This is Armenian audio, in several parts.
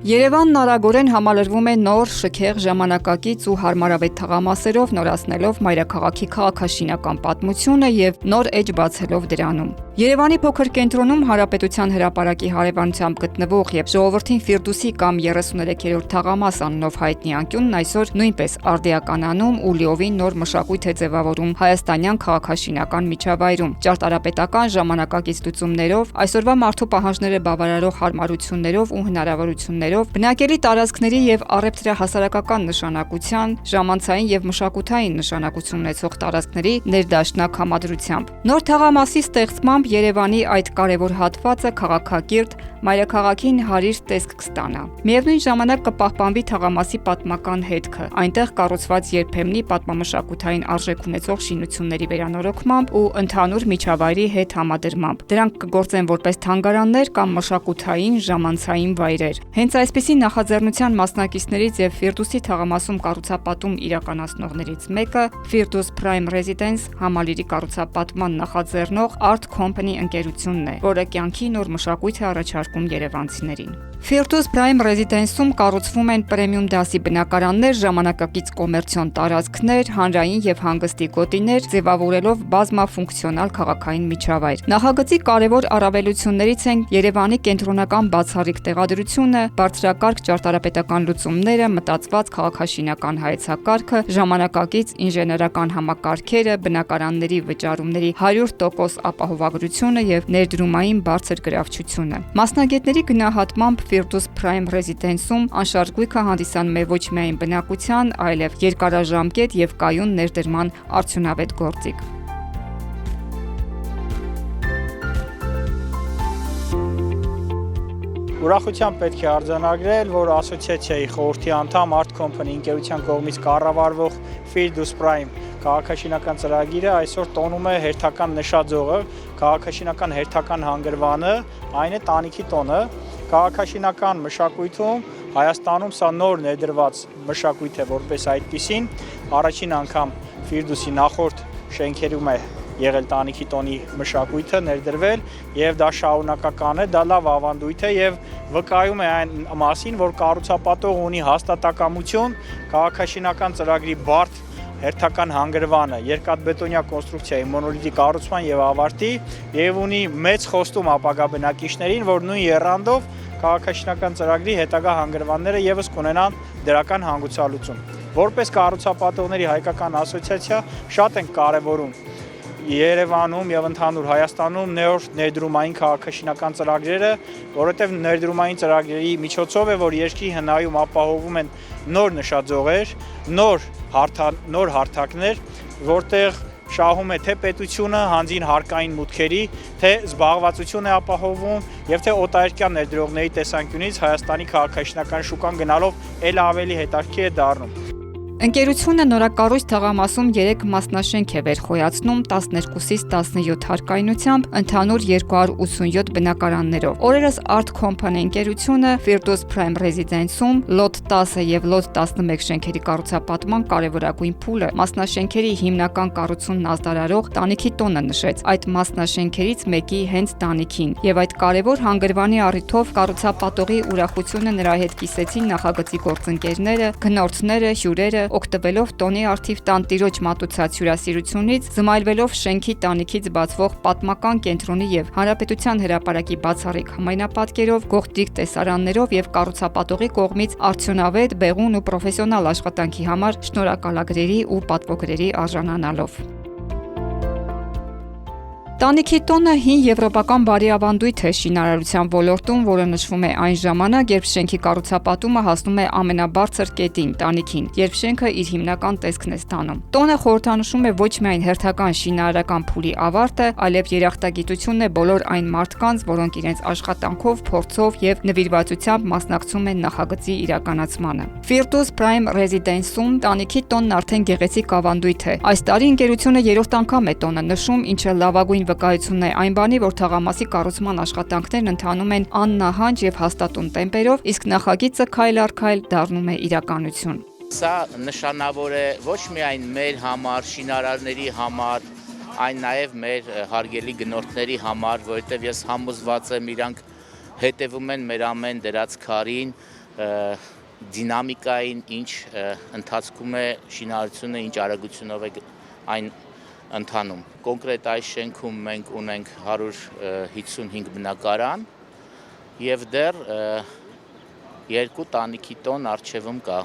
Երևանն արագորեն համալրվում է նոր, շքեղ, ժամանակակից ու հարմարավետ թաղամասերով, նորացնելով մայրաքաղաքի քաղաքաշինական պատմությունը եւ նոր էջ բացելով դրանում։ Երևանի փոքր կենտրոնում Հանրապետության հրապարակի հարևանությամբ գտնվող եւ ժողովրդին Ֆիրդուսի կամ 33-րդ թաղամաս անունով հայտնի անկյունն այսօր նույնպես արդիականանում ու լիովին նոր մշակույթ է ձևավորում հայաստանյան քաղաքաշինական միջավայրում։ Ճարտարապետական ժամանակակից լուծումներով, այսօրվա մարդու պահանջները բավարարող հարմարություններով ու հնարավորություններով, բնակելի տարածքների եւ առևտրահասարակական նշանակության, ժամանցային եւ մշակութային նշանակություն ունեցող տարածքների ներդաշնակ համադրությամբ։ Նոր թաղամասի ստեղծմամբ Երևանի այդ կարևոր հատվածը քաղաքակիրթ մայրաքաղաքին հարիր տեսք կստանա։ Միևնույն ժամանակ կպահպանվի թաղամասի պատմական հետքը, այնտեղ կառուցված երբեմնի պատմամշակութային արժեք ունեցող շինությունների վերանորոգմամբ ու ընդհանուր միջավայրի հետ համադրմամբ։ Դրանք կգործեն որպես թանգարաններ կամ մշակութային ժամանցային վայրեր։ Հենց այսպիսի նախաձեռնության մասնակիցներից եւ Ֆիրդուսի թաղամասում կառուցապատում իրականացնողներից մեկը Firdus Prime Residence համալիրի կառուցապատման նախաձեռնող Art Company ընկերությունն է, որը կյանքի նոր մշակույթ է առաջարկում երևանցիներին։ Firdus Prime Residence-ում կառուցվում են պրեմիում դասի բնակարաններ, ժամանակակից կոմերցիոն տարածքներ, հանրային եւ հանգստի գոտիներ, ձևավորելով բազմաֆունկցիոնալ քաղաքային միջավայր։ Նախագծի կարևոր առավելություններից են Երևանի կենտրոնական բացառիկ տեղադրությունը, բարձրակարգ ճարտարապետական լուծումները, մտածված քաղաքաշինական հայեցակարգը, ժամանակակից ինժեներական համակարգերը, բնակարանների վճարումների 100% ապահովագրությունը եւ ներդրումային բարձր գրավչությունը։ Մասնագետների գնահատմամբ Firdus Prime Residence-ում անշարժ հանդիսանում է ոչ միայն բնակության, այլև երկարաժամկետ եւ կայուն ներդրման արդյունավետ գործիք։ Ուրախությամբ պետք է արձանագրել, որ ասոցիացիայի խորհրդի անդամ Art Company ընկերության կողմից կառավարվող Firdus Prime քաղաքաշինական ծրագիրը այսօր տոնում է հերթական նշաձողը, քաղաքաշինական հերթական հանգրվանը, այն է տանիքի տոնը։ Քաղաքաշինական մշակույթում Հայաստանում սա նոր ներդրված մշակույթ է որպես այդպիսին, առաջին անգամ Firdus-ի նախորդ շենքերում է եղել տանիքի տոնի մշակույթը ներդրվել եւ դա շարունակական է, դա լավ ավանդույթ է եւ վկայում է այն մասին, որ կառուցապատող ունի հաստատակամություն, քաղաքաշինական ծրագրի բարդ հերթական հանգրվանը, երկաթբետոնյա կոնստրուկցիայի մոնոլիթի կառուցման եւ ավարտի եւ ունի մեծ խոստում ապագա բնակիչներին, որ նույն եռանդով քաղաքաշինական ծրագրի հետագա հանգրվանները եւս կունենան դրական հանգուցալուծում։ Որպես կառուցապատողների հայկական ասոցիացիա շատ ենք կարևորում Երևանում եւ ընդհանուր Հայաստանում նոր ներդրումային քաղաքաշինական ծրագրերը, որովհետեւ ներդրումային ծրագրերի միջոցով է, որ երկրի հնայում ապահովում են նոր նշաձողեր, նոր հարթակներ, որտեղ շահում է թե պետությունը հանձին հարկային մուտքերի, թե զբաղվածություն է ապահովում եւ թե օտարերկրյա ներդրողների տեսանկյունից Հայաստանի քաղաքաշինական շուկան գնալով ել ավելի հետաքրքիր է դառնում։ Ընկերությունը նորակառույց թաղամասում 3 մասնաշենք է վերխոյացնում 12-ից 17 հարկայնությամբ, ընդհանուր 287 բնակարաններով։ Օրերս Art Company ընկերությունը Firdus Prime Residence-ում լոտ 10 եւ լոտ 11 շենքերի կառուցապատման կարևորագույն փուլը մասնաշենքերի հիմնական կառուցումն ազդարարող տանիքի տոնը նշեց այդ մասնաշենքերից մեկի հենց տանիքին, եւ այդ կարևոր հանգրվանի առիթով կառուցապատողի ուրախությունը նրա հետ կիսեցին նախագծի գործընկերները, գնորդները, հյուրերը, օգտվելով տոնի արդիվ տանտիրոջ մատուցած հյուրասիրությունից, զմայլվելով շենքի տանիքից բացվող պատմական կենտրոնի եւ Հանրապետության հրապարակի բացառիկ համայնապատկերով, գողտրիկ տեսարաններով եւ կառուցապատողի կողմից արդյունավետ, բեղուն ու պրոֆեսիոնալ աշխատանքի համար շնորհակալագրերի ու պատվոգրերի արժանանալով։ Տանիքի տոնը հին եվրոպական բարի ավանդույթ է շինարարության ոլորտում, որը նշվում է այն ժամանակ, երբ շենքի կառուցապատումը հասնում է ամենաբարձր կետին, տանիքին, երբ շենքը իր հիմնական տեսքն է ստանում։ Տոնը խորհրդանշում է ոչ միայն հերթական շինարարական փուլի ավարտը, այլև երախտագիտությունն է բոլոր այն մարդկանց, որոնք իրենց աշխատանքով, փորձով եւ նվիրվածությամբ մասնակցում են նախագծի իրականացմանը։ Firdus Prime Residence-ում տանիքի տոնն արդեն գեղեցիկ ավանդույթ է։ Այս տարի ընկերությունը 3-րդ անգամ է տոնը նշում, ինչը լավագույն վկայությունն է այն բանի, որ թաղամասի կառուցման աշխատանքներն ընթանում են աննահանջ եւ հաստատուն տեմպերով, իսկ նախագիծը քայլ առ քայլ դառնում է իրականություն։ Սա նշանավոր է ոչ միայն մեր համար, շինարարների համար, այն նաեւ մեր հարգելի գնորդների համար, որովհետեւ ես համոզված եմ, իրանք հետևում են մեր ամեն դրած քարին, դինամիկային, ինչ ընթացքում է շինարարությունը, ինչ արագությունով է այն ընթանում։ Կոնկրետ այս շենքում մենք ունենք 155 բնակարան եւ դեռ 2 տանիքի տոն առջևում կա։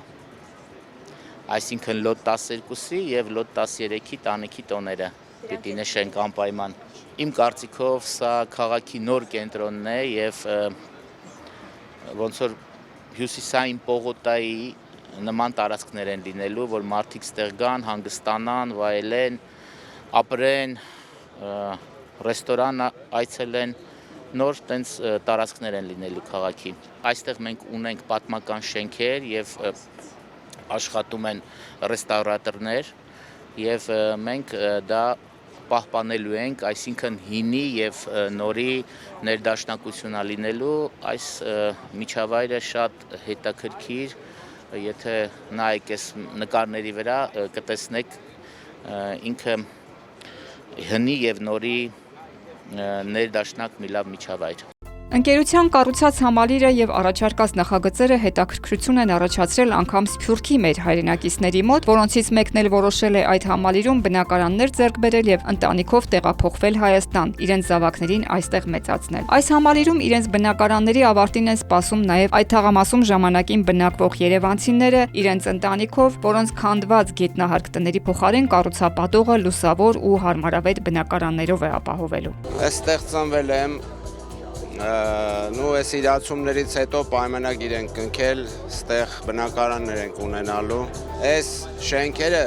Այսինքն լոտ 12-ի եւ լոտ 13-ի տանիքի տոները պիտի նշենք անպայման։ Իմ կարծիքով սա քաղաքի նոր կենտրոնն է եւ ոնց որ հյուսիսային պողոտայի նման տարածքներ են լինելու, որ մարդիկ ստեղ գան, հանգստանան, վայելեն, ապրեն, ռեստորան այցելեն, նոր տենց տարածքներ են լինելու քաղաքի։ Այստեղ մենք ունենք պատմական շենքեր եւ աշխատում են ռեստավրատորներ եւ մենք դա պահպանելու ենք, այսինքն հինի եւ նորի ներդաշնակություն լինելու այս միջավայրը շատ հետաքրքիր, եթե նայեք այս նկարների վրա կտեսնեք ինքը հնի եւ նորի ներդաշնակ մի լավ միջավայր։ Ընկերության կառուցած համալիրը եւ առաջարկած նախագծերը հետաքրքրություն են առաջացրել անգամ Սփյուռքի մեր հայրենակիցների մոտ, որոնցից մեկն էլ որոշել է այդ համալիրում բնակարաններ ձեռք բերել եւ ընտանիքով տեղափոխվել Հայաստան, իրենց զավակներին այստեղ մեծացնել։ Այս համալիրում իրենց բնակարանների ավարտին են սպասում նաեւ այդ թաղամասում ժամանակին բնակվող երևանցիները իրենց ընտանիքով, որոնց քանդված գետնահարկ տների փոխարեն կառուցապատողը լուսավոր ու հարմարավետ բնակարաններով է ապահովելու։ Այստեղ ծնվել եմ այս իրացումներից հետո պայմանագիր ենք կնքել, ստեղ բնակարաններ ենք ունենալու։ Այս շենքերը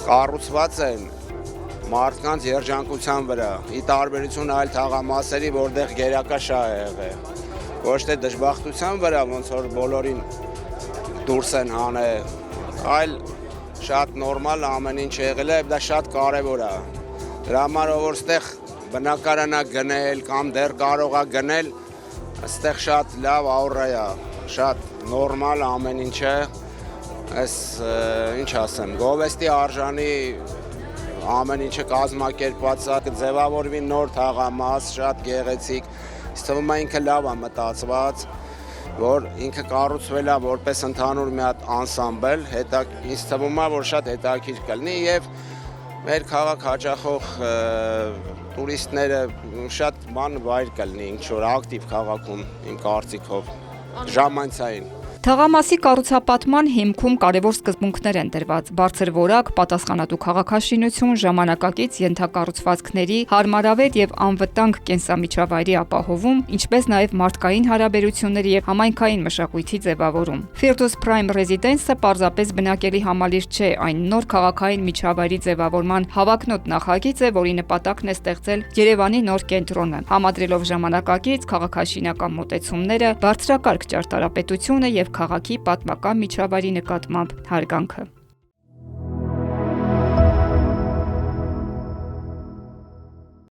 կառուցված են մարդկանց երջանկության վրա, ի տարբերություն այլ թաղամասերի, որտեղ գերակա շահ է եղել։ Ոչ թե դժբախտության վրա, ոնց որ բոլորին դուրս են հանել, այլ շատ նորմալ ամեն ինչ եղել է, դա շատ կարևոր է։ Դրա համար որ ստեղ բնակարանա գնել կամ դեռ կարող է գնել, այստեղ շատ լավ աուրա է, շատ նորմալ ամեն ինչ է, այս ինչ ասեմ, գովեստի արժանի ամեն ինչը կազմակերպված է, կձևավորվի նոր թաղամաս, շատ գեղեցիկ, ինձ թվում է ինքը լավ է մտածված, որ ինքը կառուցվել է որպես ընդհանուր մի հատ անսամբլ, ինձ թվում է, որ շատ հետաքրքիր կլինի եւ մեր քաղաք հաճախող տուրիստները շատ բան վայր կլինի, ինչ-որ ակտիվ քաղաքում իմ կարծիքով, ժամանցային։ Թաղամասի կառուցապատման հիմքում կարևոր սկզբունքներ են դրված՝ բարձր որակ, պատասխանատու քաղաքաշինություն, ժամանակակից ենթակառուցվածքների, հարմարավետ եւ անվտանգ կենսամիջավայրի ապահովում, ինչպես նաեւ մարդկային հարաբերությունների եւ համայնքային մշակույթի ձևավորում։ Firdus Prime Residence-ը պարզապես բնակելի համալիր չէ, այն նոր քաղաքային միջավայրի ձևավորման հավակնոտ նախագիծ է, որի նպատակն է ստեղծել Երևանի նոր կենտրոնը, համադրելով ժամանակակից քաղաքաշինական մոտեցումները, բարձրակարգ ճարտարապետությունը եւ քաղաքի պատմական միջավայրի նկատմամբ հարգանքը։